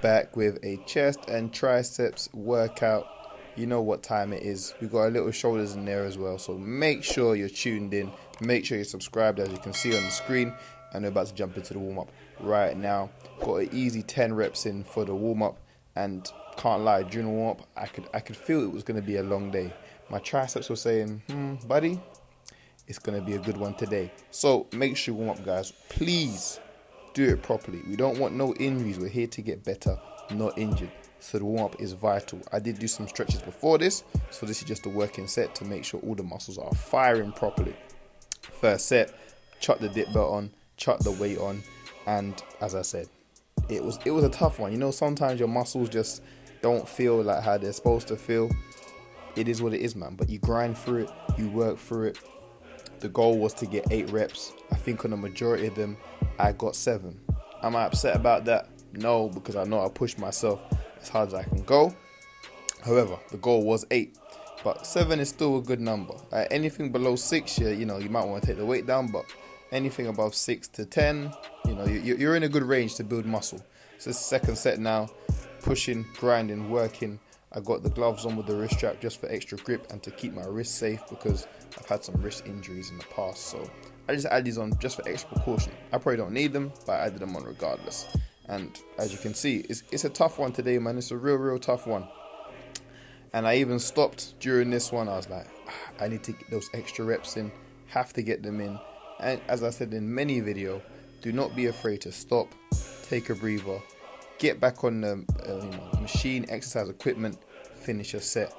Back with a chest and triceps workout. You know what time it is. We got our little shoulders in there as well. So make sure you're tuned in. Make sure you're subscribed, as you can see on the screen. And we're about to jump into the warm up right now. Got an easy 10 reps in for the warm up, and can't lie, during the warm up, I could feel it was going to be a long day. My triceps were saying, buddy, it's going to be a good one today. So make sure you warm up, guys. Please do it properly. We don't want no injuries. We're here to get better, not injured. So the warm up is vital. I did do some stretches before this, so this is just a working set to make sure all the muscles are firing properly. First set, chuck the dip belt on, chuck the weight on, and as I said, it was a tough one. You know, sometimes your muscles just don't feel like how they're supposed to feel. It is what it is, man. But you grind through it, you work through it. The goal was to get 8 reps. I think on the majority of them, I got 7. Am I upset about that? No, because I know I pushed myself as hard as I can go. However, the goal was 8. But 7 is still a good number. Anything below 6, you know, you might want to take the weight down. But anything above 6 to 10, you know, you're in a good range to build muscle. So it's the second set now. Pushing, grinding, working. I got the gloves on with the wrist strap just for extra grip and to keep my wrist safe, because I've had some wrist injuries in the past. So I just add these on just for extra precaution. I probably don't need them, but I added them on regardless. And as you can see, it's a tough one today, man. It's a real tough one. And I even stopped during this one. I was like, I need to get those extra reps in. Have to get them in. And as I said in many videos, do not be afraid to stop, take a breather, get back on the machine, exercise equipment, finish your set.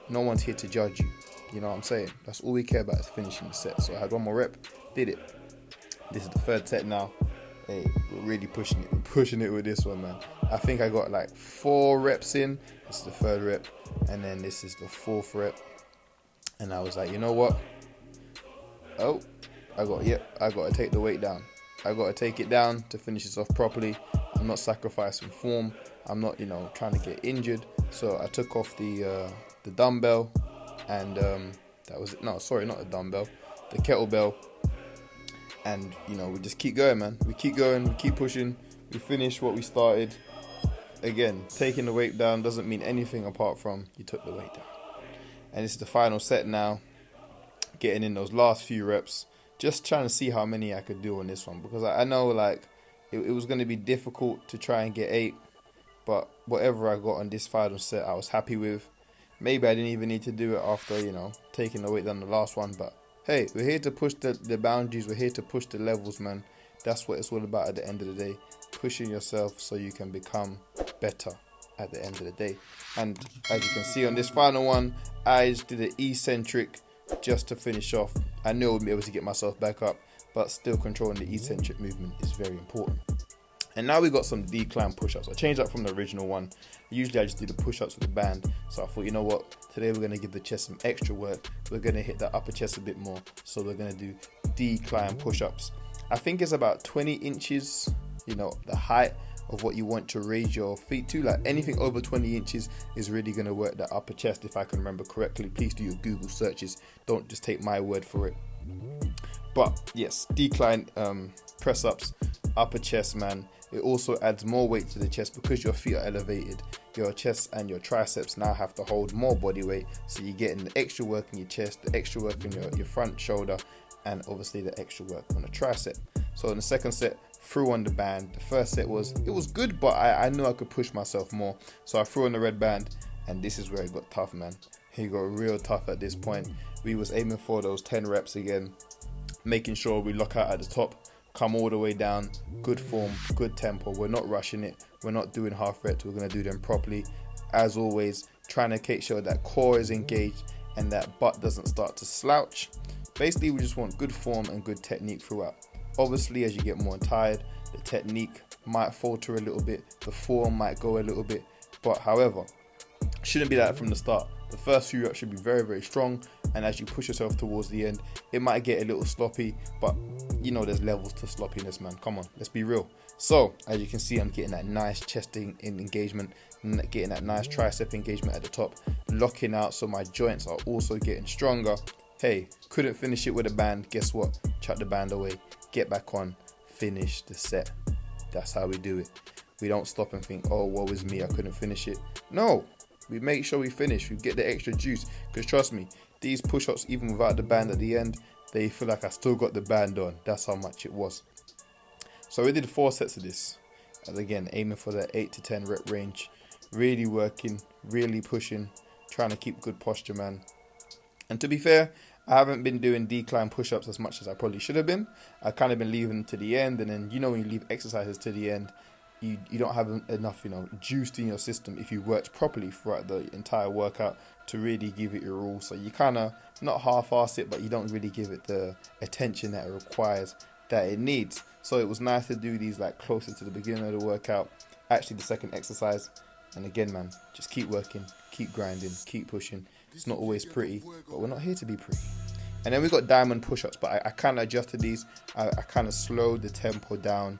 No one's here to judge you. You know what I'm saying? That's all we care about, is finishing the set. So I had one more rep, did it. This is the third set now. Hey, we're really pushing it. We're pushing it with this one, man. I think I got like 4 reps in. This is the third rep. And then this is the 4th rep. And I was like, you know what? Oh, I got to take the weight down. I got to take it down to finish this off properly. I'm not sacrificing form. I'm not, trying to get injured. So I took off the dumbbell, and that was it. No, sorry, not the dumbbell, the kettlebell. And we just keep going, man. We keep going. We keep pushing. We finish what we started. Again, taking the weight down doesn't mean anything apart from you took the weight down. And this is the final set now. Getting in those last few reps. Just trying to see how many I could do on this one, because I know it was going to be difficult to try and get 8, but whatever I got on this final set, I was happy with. Maybe I didn't even need to do it after, taking the weight down the last one, but hey, we're here to push the boundaries, we're here to push the levels, man. That's what it's all about at the end of the day, pushing yourself so you can become better at the end of the day. And as you can see on this final one, I just did an eccentric just to finish off. I knew I wouldn't be able to get myself back up, but still controlling the eccentric movement is very important. And now we got some decline push-ups. I changed up from the original one. Usually I just do the push-ups with a band. So I thought, you know what? Today we're going to give the chest some extra work. We're going to hit the upper chest a bit more. So we're going to do decline push-ups. I think it's about 20 inches, the height of what you want to raise your feet to. Like anything over 20 inches is really going to work the upper chest, if I can remember correctly. Please do your Google searches. Don't just take my word for it. But yes, decline press-ups, upper chest, man. It also adds more weight to the chest because your feet are elevated. Your chest and your triceps now have to hold more body weight. So you're getting the extra work in your chest, the extra work in your front shoulder, and obviously the extra work on the tricep. So in the second set, threw on the band. The first set was good, but I knew I could push myself more. So I threw on the red band, and this is where it got tough, man. It got real tough at this point. We was aiming for those 10 reps again, making sure we lock out at the top, come all the way down, good form, good tempo. We're not rushing it. We're not doing half reps. We're going to do them properly. As always, trying to make sure that core is engaged and that butt doesn't start to slouch. Basically, we just want good form and good technique throughout. Obviously, as you get more tired, the technique might falter a little bit, the form might go a little bit, but however, shouldn't be that from the start. The first few reps should be very strong, and as you push yourself towards the end, it might get a little sloppy, but there's levels to sloppiness, man. Come on, let's be real. So as you can see, I'm getting that nice chest engagement, getting that nice tricep engagement at the top, locking out, so my joints are also getting stronger. Hey, couldn't finish it with a band. Guess what? Chuck the band away, get back on, finish the set. That's how we do it. we don't stop and think, oh, woe is me, I couldn't finish it. No, we make sure we finish, we get the extra juice, because trust me, these push-ups, even without the band at the end, they feel like I still got the band on. That's how much it was. So we did 4 sets of this, and again, aiming for the 8 to 10 rep range, really working, really pushing, trying to keep good posture, man. And to be fair, I haven't been doing decline push-ups as much as I probably should have been. I've kind of been leaving them to the end, and then, you know, when you leave exercises to the end, you don't have enough, you know, juice in your system if you worked properly throughout the entire workout to really give it your all. So you kind of not half-ass it, but you don't really give it the attention that it requires, that it needs. So it was nice to do these like closer to the beginning of the workout, actually the second exercise. And again, man, just keep working, keep grinding, keep pushing. It's not always pretty, but we're not here to be pretty. And then we got diamond push-ups, but I kind of adjusted these. I kind of slowed the tempo down,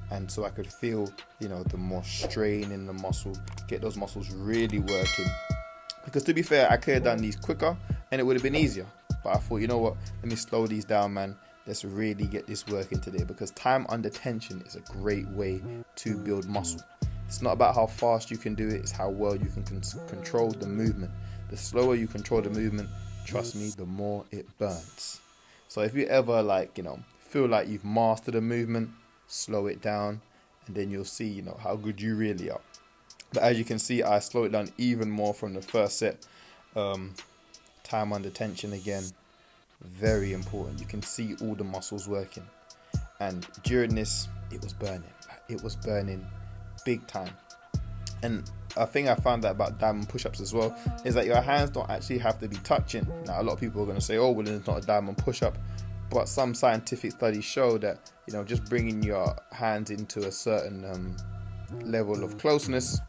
and so I could feel, you know, the more strain in the muscle, get those muscles really working. Because to be fair, I could have done these quicker and it would have been easier. But I thought, you know what, let me slow these down, man. Let's really get this working today, because time under tension is a great way to build muscle. It's not about how fast you can do it, it's how well you can control the movement. The slower you control the movement, trust me, the more it burns. So if you ever, like, you know, feel like you've mastered a movement, slow it down, and then you'll see, you know, how good you really are. But as you can see, I slow it down even more from the first set. Time under tension again, very important. You can see all the muscles working, and during this, it was burning. It was burning big time. And a thing I found out about diamond push-ups as well is that your hands don't actually have to be touching. Now, a lot of people are going to say, oh, well, it's not a diamond push-up. But some scientific studies show that, you know, just bringing your hands into a certain level of closeness,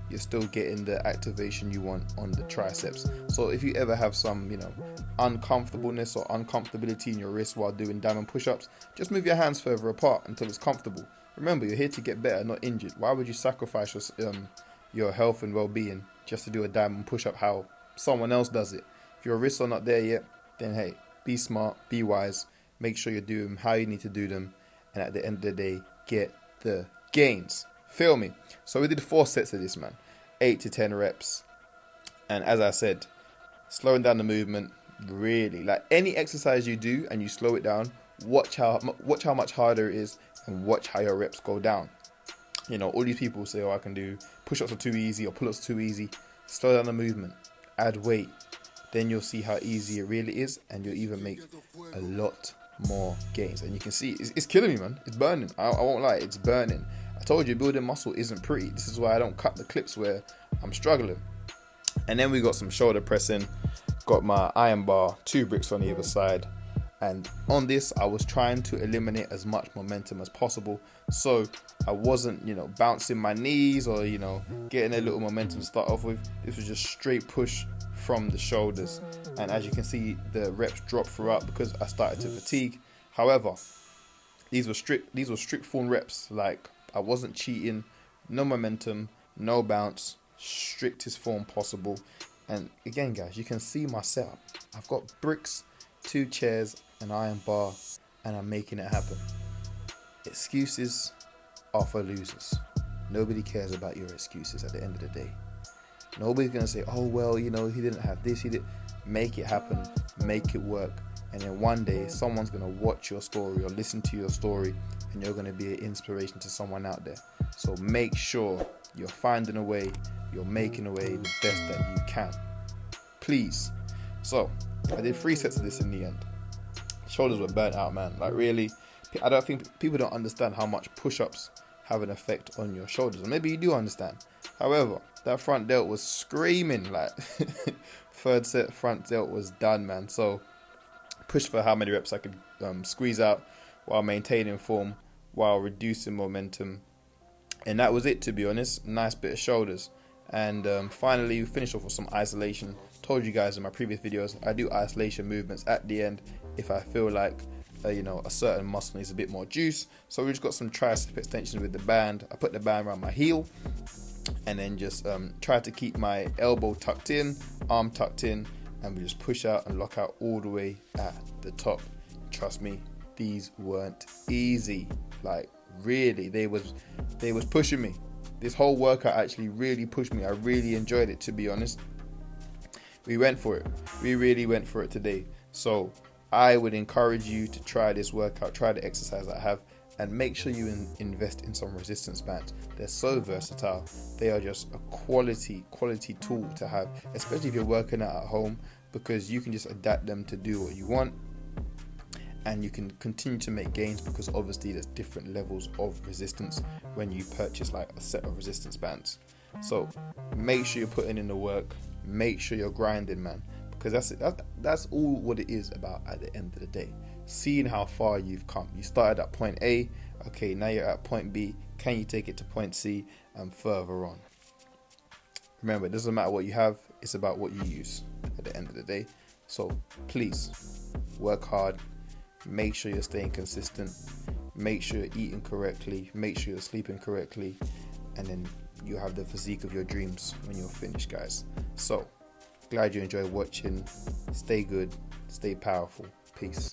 you're still getting the activation you want on the triceps. So if you ever have some, you know, uncomfortableness or uncomfortability in your wrist while doing diamond push-ups, just move your hands further apart until it's comfortable. Remember, you're here to get better, not injured. Why would you sacrifice your health and well-being just to do a diamond push-up how someone else does it? If your wrists are not there yet, then hey, be smart, be wise, make sure you do them how you need to do them, and at the end of the day, get the gains. Feel me? So we did 4 sets of this, man. 8 to 10 reps. And as I said, slowing down the movement, really. Like any exercise you do and you slow it down, watch how much harder it is, and watch how your reps go down. You know, all these people say, oh, I can do push-ups are too easy or pull-ups are too easy. Slow down the movement, add weight. Then you'll see how easy it really is, and you'll even make a lot more gains. And you can see it's killing me, man. It's burning. I won't lie, it's burning. I told you, building muscle isn't pretty. This is why I don't cut the clips where I'm struggling. And then we got some shoulder pressing. Got my iron bar, 2 bricks on the other side. And on this, I was trying to eliminate as much momentum as possible. So I wasn't, you know, bouncing my knees or, you know, getting a little momentum to start off with. This was just straight push from the shoulders. And as you can see, the reps dropped throughout because I started to fatigue. However, these were strict form reps. Like, I wasn't cheating, no momentum, no bounce, strictest form possible. And again, guys, you can see my setup. I've got bricks, 2 chairs, an iron bar, and I'm making it happen. Excuses are for losers. Nobody cares about your excuses at the end of the day. Nobody's going to say, oh, well, you know, he didn't have this, he did. Make it happen, make it work. And then one day, someone's going to watch your story or listen to your story, and you're going to be an inspiration to someone out there. So make sure you're finding a way, you're making a way the best that you can. Please. So, I did 3 sets of this in the end. Shoulders were burnt out, man. Like, really, I don't think people don't understand how much push-ups have an effect on your shoulders. Or maybe you do understand. However, that front delt was screaming. Like, 3rd set front delt was done, man. So, push for how many reps I could squeeze out while maintaining form, while reducing momentum. And that was it, to be honest. Nice bit of shoulders. And finally, we finished off with some isolation. Told you guys in my previous videos, I do isolation movements at the end if I feel like you know, a certain muscle needs a bit more juice. So we just got some tricep extensions with the band. I put the band around my heel, and then just try to keep my elbow tucked in, arm tucked in, and we just push out and lock out all the way at the top. Trust me, these weren't easy. Like, really, they was pushing me. This whole workout actually really pushed me. I really enjoyed it, to be honest. We went for it. We really went for it today. So I would encourage you to try this workout, try the exercise I have, and make sure you invest in some resistance bands. They're so versatile. They are just a quality tool to have, especially if you're working out at home, because you can just adapt them to do what you want, and you can continue to make gains, because obviously there's different levels of resistance when you purchase like a set of resistance bands. So make sure you're putting in the work, make sure you're grinding, man, because that's all what it is about at the end of the day. Seeing how far you've come. You started at point A, okay, now you're at point B. Can you take it to point C and further on? Remember, it doesn't matter what you have, it's about what you use at the end of the day. So please work hard, make sure you're staying consistent, make sure you're eating correctly, make sure you're sleeping correctly, and then you have the physique of your dreams when you're finished, guys. So glad you enjoyed watching. Stay good, stay powerful. Peace.